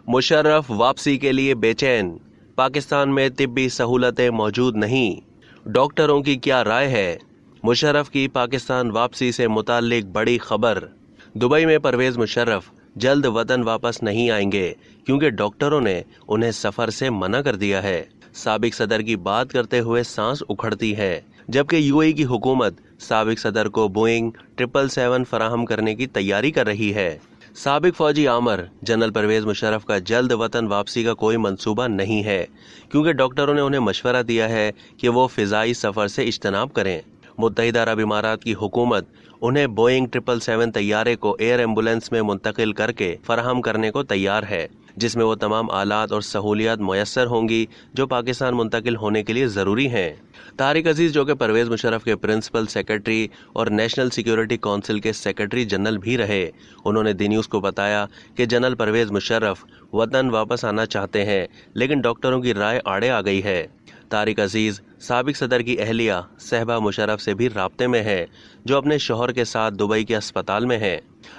मुशर्रफ वापसी के लिए बेचैन, पाकिस्तान में तिब्बी सहूलतें मौजूद नहीं, डॉक्टरों की क्या राय है। मुशर्रफ की पाकिस्तान वापसी से मुताल्लिक बड़ी खबर। दुबई में परवेज मुशर्रफ जल्द वतन वापस नहीं आएंगे क्योंकि डॉक्टरों ने उन्हें सफर से मना कर दिया है। साबिक सदर की बात करते हुए सांस उखड़ती है, जबकि यूएई की हुकूमत साबिक सदर को बोइंग 777 फराहम करने की तैयारी कर रही है। साबिक फौजी आमर जनरल परवेज मुशर्रफ का जल्द वतन वापसी का कोई मंसूबा नहीं है क्योंकि डॉक्टरों ने उन्हें मशवरा दिया है कि वो फिजाई सफर से इज्तनाब करें। मुत्तहिदा अरब इमारात की हुकूमत उन्हें बोइंग 777 तैयारे को एयर एम्बुलेंस में मुंतकिल करके फराहम करने को तैयार है, जिसमें वो तमाम आलात और सहूलियात मुयस्सर होंगी जो पाकिस्तान मुंतकिल होने के लिए ज़रूरी हैं। तारिक अजीज, जो कि परवेज मुशर्रफ के प्रिंसिपल सेक्रेटरी और नेशनल सिक्योरिटी काउंसिल के सेक्रेटरी जनरल भी रहे, उन्होंने दी न्यूज़ को बताया कि जनरल परवेज मुशर्रफ वतन वापस आना चाहते हैं, लेकिन डॉक्टरों की राय आड़े आ गई है। तारिक अजीज साबिक सदर की अहलिया सहबा मुशर्रफ से भी राब्ते में है, जो अपने शौहर के साथ दुबई के अस्पताल में है।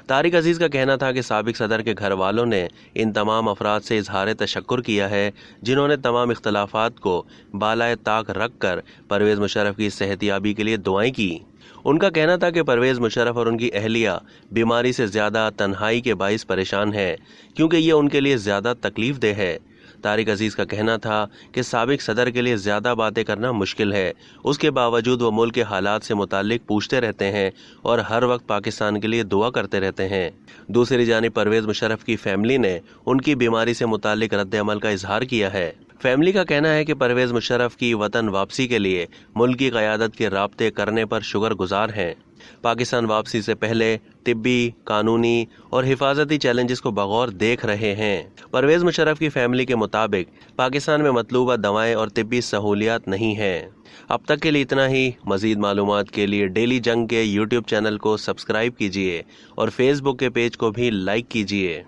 तारिक अजीज का कहना था कि साबिक सदर के घर वालों ने इन तमाम अफराद से इजहार तशक्कुर किया है जिन्होंने तमाम इख्तलाफात को बालाए ताक रख कर परवेज मुशर्रफ की सेहतियाबी के लिए दुआएं की। उनका कहना था कि परवेज मुशर्रफ और उनकी अहलिया बीमारी से ज़्यादा तन्हाई के बाइस परेशान हैं क्योंकि ये उनके लिए ज़्यादा तकलीफ देह है। तारिक अजीज का कहना था कि साबिक सदर के लिए ज़्यादा बातें करना मुश्किल है, उसके बावजूद वो मुल्क के हालात से मुताल्लिक पूछते रहते हैं और हर वक्त पाकिस्तान के लिए दुआ करते रहते हैं। दूसरी जानिब परवेज मुशर्रफ की फैमिली ने उनकी बीमारी से मुताल्लिक रद्द अमल का इजहार किया है। फैमिली का कहना है कि परवेज मुशर्रफ की वतन वापसी के लिए मुल्क की क़यादत के राब्ते करने पर शुक्रगुजार हैं। पाकिस्तान वापसी से पहले तिब्बी, कानूनी और हिफाजती चैलेंजेस को बगौर देख रहे हैं। परवेज मुशर्रफ की फैमिली के मुताबिक पाकिस्तान में मतलूबा दवाएं और तिब्बी सहूलियात नहीं हैं। अब तक के लिए इतना ही। मजीद मालूमात के लिए डेली जंग के यूट्यूब चैनल को सब्सक्राइब कीजिए और फेसबुक के पेज को भी लाइक कीजिए।